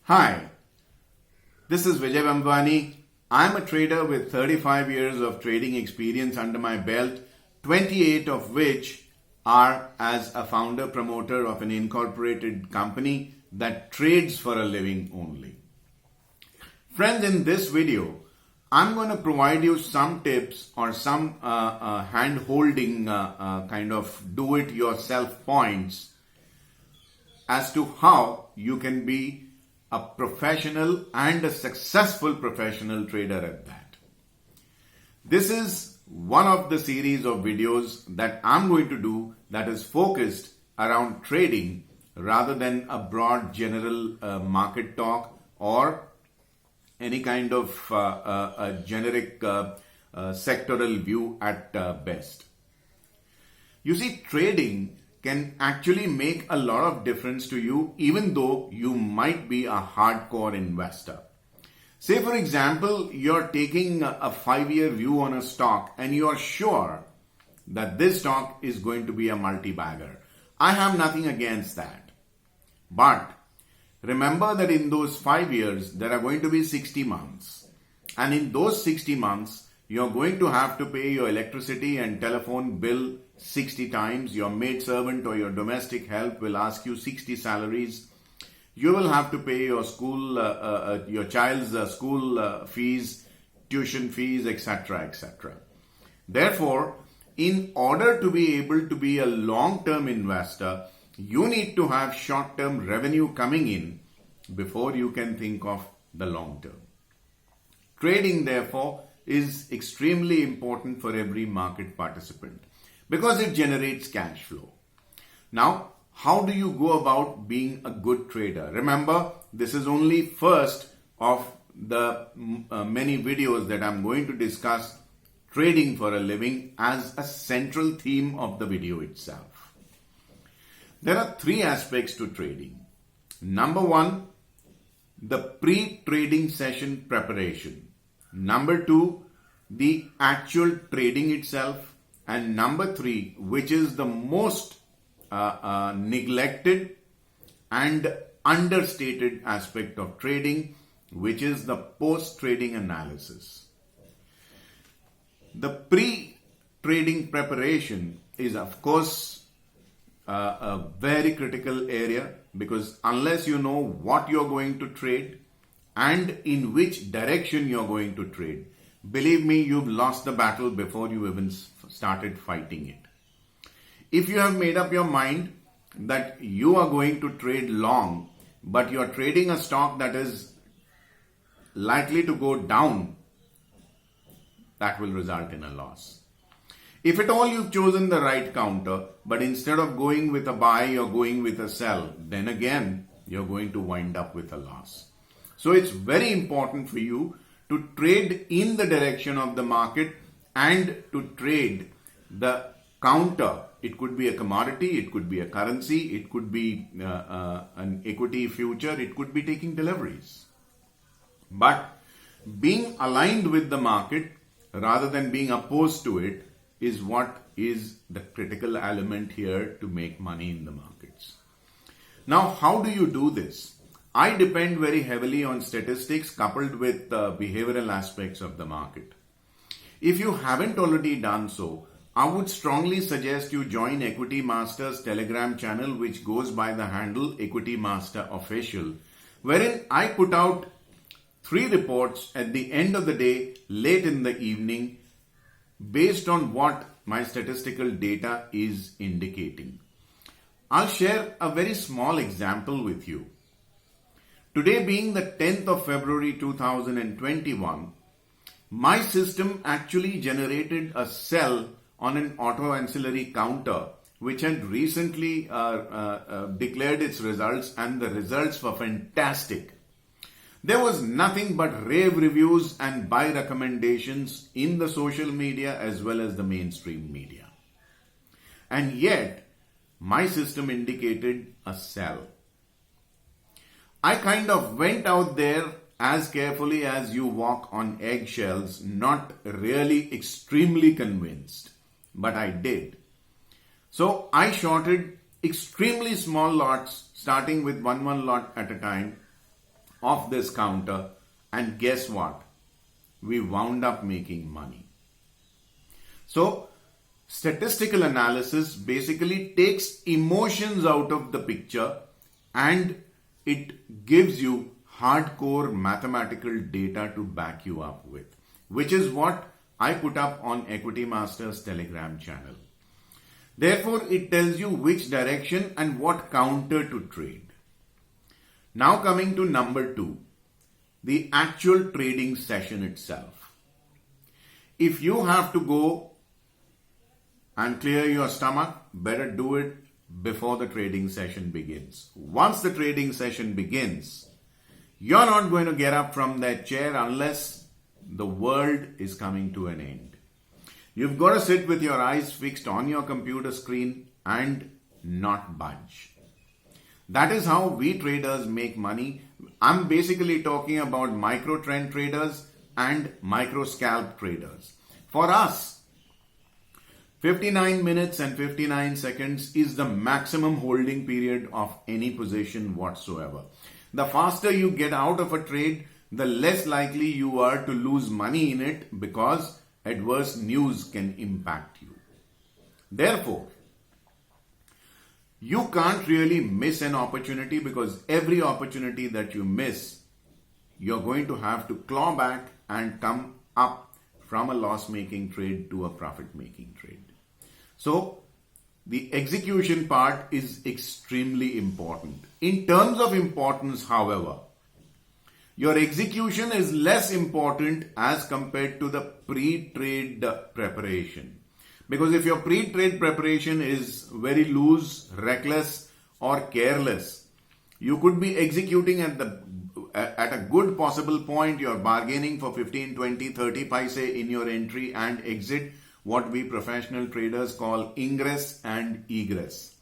Hi, this is Vijay Bambwani. I'm a trader with 35 years of trading experience under my belt, 28 of which are as a founder promoter of an incorporated company that trades for a living only. Friends, in this video, I'm going to provide you some tips or some hand-holding kind of do-it-yourself points as to how you can be a professional and a successful professional trader at that. This is one of the series of videos that I'm going to do that is focused around trading rather than a broad general market talk or any kind of a generic sectoral view at best. You see, trading can actually make a lot of difference to you even though you might be a hardcore investor. Say for example, you're taking a 5-year view on a stock and you're sure that this stock is going to be a multi-bagger. I have nothing against that. But remember that in those 5 years, there are going to be 60 months. And in those 60 months, you're going to have to pay your electricity and telephone bill 60 times. Your maidservant or your domestic help will ask you 60 salaries. You will have to pay your school, your child's school fees, tuition fees, etc., etc. Therefore, in order to be able to be a long-term investor, you need to have short-term revenue coming in before you can think of the long-term. Trading, therefore, is extremely important for every market participant because it generates cash flow. Now, how do you go about being a good trader? Remember, this is only first of the many videos that I'm going to discuss trading for a living as a central theme of the video itself. There are 3 aspects to trading. Number 1, the pre-trading session preparation. Number 2, the actual trading itself. And number 3, which is the most neglected and understated aspect of trading, which is the post-trading analysis. The pre-trading preparation is, of course, a very critical area because unless you know what you're going to trade and in which direction you're going to trade, believe me, you've lost the battle before you even started fighting it. If you have made up your mind that you are going to trade long, but you're trading a stock that is likely to go down, that will result in a loss. If at all you've chosen the right counter, but instead of going with a buy, you're going with a sell, then again, you're going to wind up with a loss. So it's very important for you to trade in the direction of the market and to trade the counter. It could be a commodity, it could be a currency, it could be an equity future, it could be taking deliveries. But being aligned with the market rather than being opposed to it is what is the critical element here to make money in the markets. Now, how do you do this? I depend very heavily on statistics coupled with behavioral aspects of the market. If you haven't already done so, I would strongly suggest you join Equity Master's Telegram channel, which goes by the handle Equity Master Official, wherein I put out 3 reports at the end of the day, late in the evening, based on what my statistical data is indicating. I'll share a very small example with you. Today being the 10th of February 2021, my system actually generated a sell on an auto ancillary counter which had recently declared its results, and the results were fantastic. There was nothing but rave reviews and buy recommendations in the social media as well as the mainstream media. And yet, my system indicated a sell. I kind of went out there as carefully as you walk on eggshells, not really extremely convinced, but I did. So I shorted extremely small lots, starting with one lot at a time, of this counter, and guess what? We wound up making money. So, statistical analysis basically takes emotions out of the picture and it gives you hardcore mathematical data to back you up with, which is what I put up on Equity Masters Telegram channel. Therefore, it tells you which direction and what counter to trade. Now coming to number 2, the actual trading session itself. If you have to go and clear your stomach, better do it before the trading session begins. Once the trading session begins, you're not going to get up from that chair unless the world is coming to an end. You've got to sit with your eyes fixed on your computer screen and not budge. That is how we traders make money. I'm basically talking about micro trend traders and micro scalp traders. For us, 59 minutes and 59 seconds is the maximum holding period of any position whatsoever. The faster you get out of a trade, the less likely you are to lose money in it because adverse news can impact you. Therefore, you can't really miss an opportunity because every opportunity that you miss, you're going to have to claw back and come up from a loss-making trade to a profit-making trade. So, the execution part is extremely important. In terms of importance, however, your execution is less important as compared to the pre-trade preparation. Because if your pre-trade preparation is very loose, reckless or careless, you could be executing at a good possible point. You're bargaining for 15, 20, 30 paise in your entry and exit, what we professional traders call ingress and egress.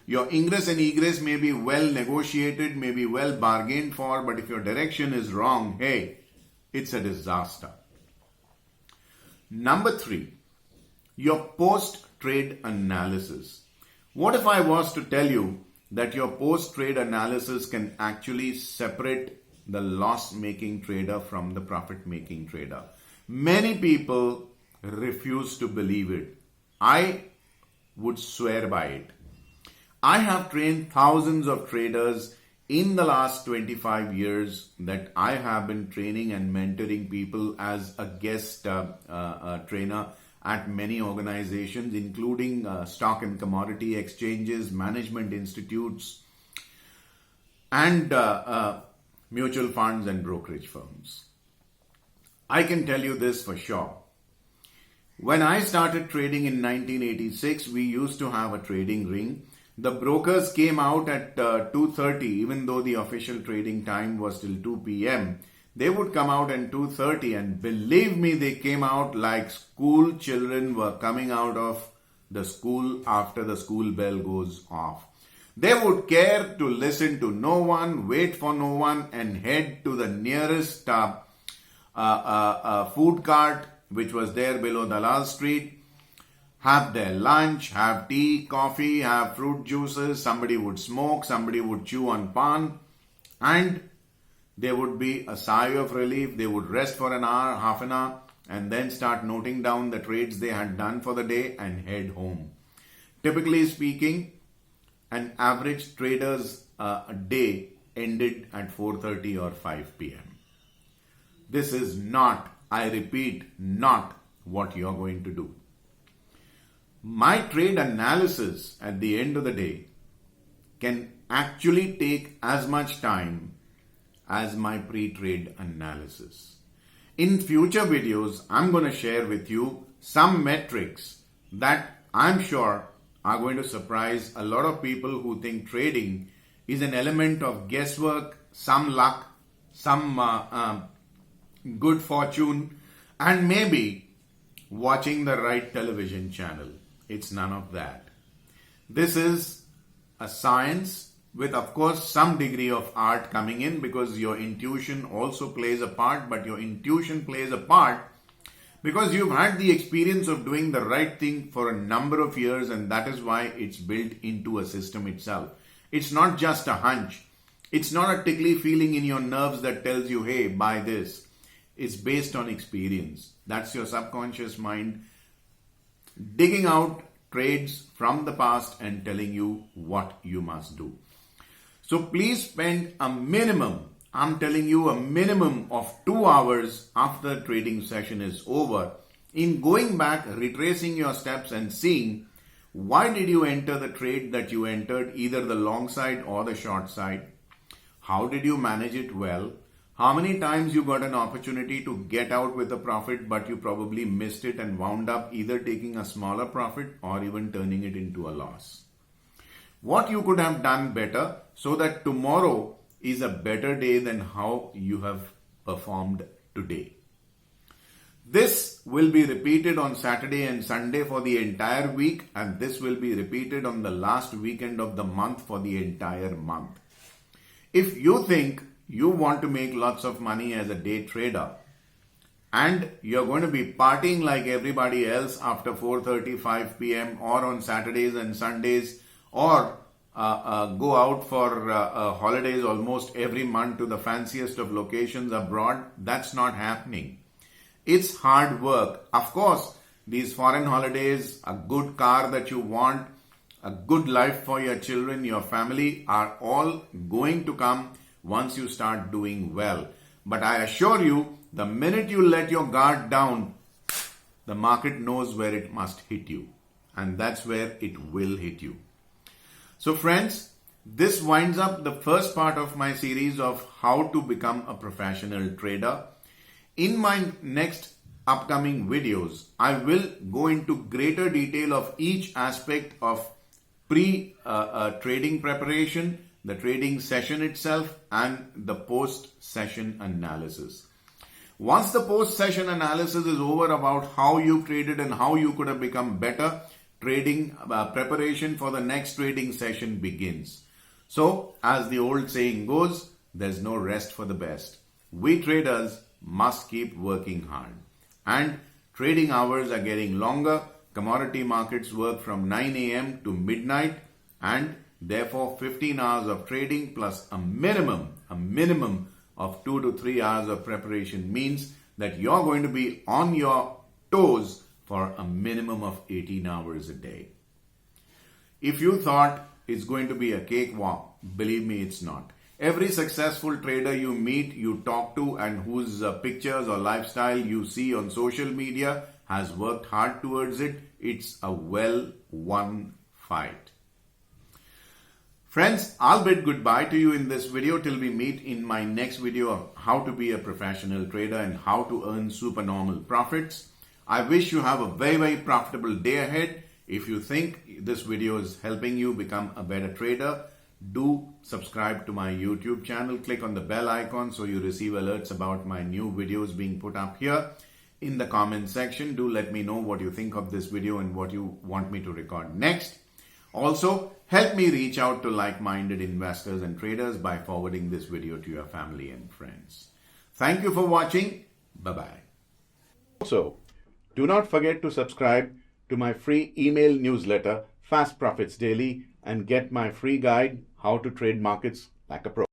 Your ingress and egress may be well negotiated, may be well bargained for, but if your direction is wrong, hey, it's a disaster. Number 3, your post-trade analysis. What if I was to tell you that your post-trade analysis can actually separate the loss-making trader from the profit-making trader? Many people refuse to believe it. I would swear by it. I have trained thousands of traders in the last 25 years that I have been training and mentoring people as a guest trainer at many organizations, including stock and commodity exchanges, management institutes, and mutual funds and brokerage firms. I can tell you this for sure. When I started trading in 1986, we used to have a trading ring. The brokers came out at 2:30, even though the official trading time was till 2 p.m. They would come out at 2:30, and believe me, they came out like school children were coming out of the school after the school bell goes off. They would care to listen to no one, wait for no one, and head to the nearest food cart, which was there below Dalal Street, have their lunch, have tea, coffee, have fruit juices, somebody would smoke, somebody would chew on pan, and there would be a sigh of relief. They would rest for an hour, half an hour, and then start noting down the trades they had done for the day and head home. Typically speaking, an average trader's day ended at 4:30 or 5 p.m. This is not, I repeat, not what you're going to do. My trade analysis at the end of the day can actually take as much time as my pre-trade analysis. In future videos, I'm going to share with you some metrics that I'm sure are going to surprise a lot of people who think trading is an element of guesswork, some luck, some good fortune, and maybe watching the right television channel. It's none of that. This is a science with, of course, some degree of art coming in, because your intuition also plays a part, but your intuition plays a part because you've had the experience of doing the right thing for a number of years, and that is why it's built into a system itself. It's not just a hunch. It's not a tickly feeling in your nerves that tells you, hey, buy this. It's based on experience. That's your subconscious mind digging out trades from the past and telling you what you must do. So please spend a minimum, I'm telling you, a minimum of 2 hours after the trading session is over in going back, retracing your steps and seeing why did you enter the trade that you entered, either the long side or the short side. How did you manage it well? How many times you got an opportunity to get out with a profit, but you probably missed it and wound up either taking a smaller profit or even turning it into a loss. What you could have done better so that tomorrow is a better day than how you have performed today. This will be repeated on Saturday and Sunday for the entire week, and this will be repeated on the last weekend of the month for the entire month. If you think you want to make lots of money as a day trader and you're going to be partying like everybody else after 4:35 p.m. or on Saturdays and Sundays, or go out for holidays almost every month to the fanciest of locations abroad, that's not happening. It's hard work. Of course, these foreign holidays, a good car that you want, a good life for your children, your family are all going to come once you start doing well. But I assure you, the minute you let your guard down, the market knows where it must hit you. And that's where it will hit you. So friends, this winds up the first part of my series of how to become a professional trader. In my next upcoming videos, I will go into greater detail of each aspect of pre-trading preparation, the trading session itself, and the post-session analysis. Once the post-session analysis is over about how you traded and how you could have become better, trading preparation for the next trading session begins. So, as the old saying goes, there's no rest for the best. We traders must keep working hard. And trading hours are getting longer. Commodity markets work from 9 a.m. to midnight, and therefore 15 hours of trading plus a minimum of 2 to 3 hours of preparation means that you're going to be on your toes for a minimum of 18 hours a day. If you thought it's going to be a cakewalk, believe me, it's not. Every successful trader you meet, you talk to, and whose pictures or lifestyle you see on social media has worked hard towards it. It's a well-won fight. Friends, I'll bid goodbye to you in this video till we meet in my next video of how to be a professional trader and how to earn supernormal profits. I wish you have a very, very profitable day ahead. If you think this video is helping you become a better trader, do subscribe to my YouTube channel. Click on the bell icon so you receive alerts about my new videos being put up here. In the comment section, do let me know what you think of this video and what you want me to record next. Also, help me reach out to like-minded investors and traders by forwarding this video to your family and friends. Thank you for watching. Bye-bye. Also, do not forget to subscribe to my free email newsletter, Fast Profits Daily, and get my free guide, How to Trade Markets Like a Pro.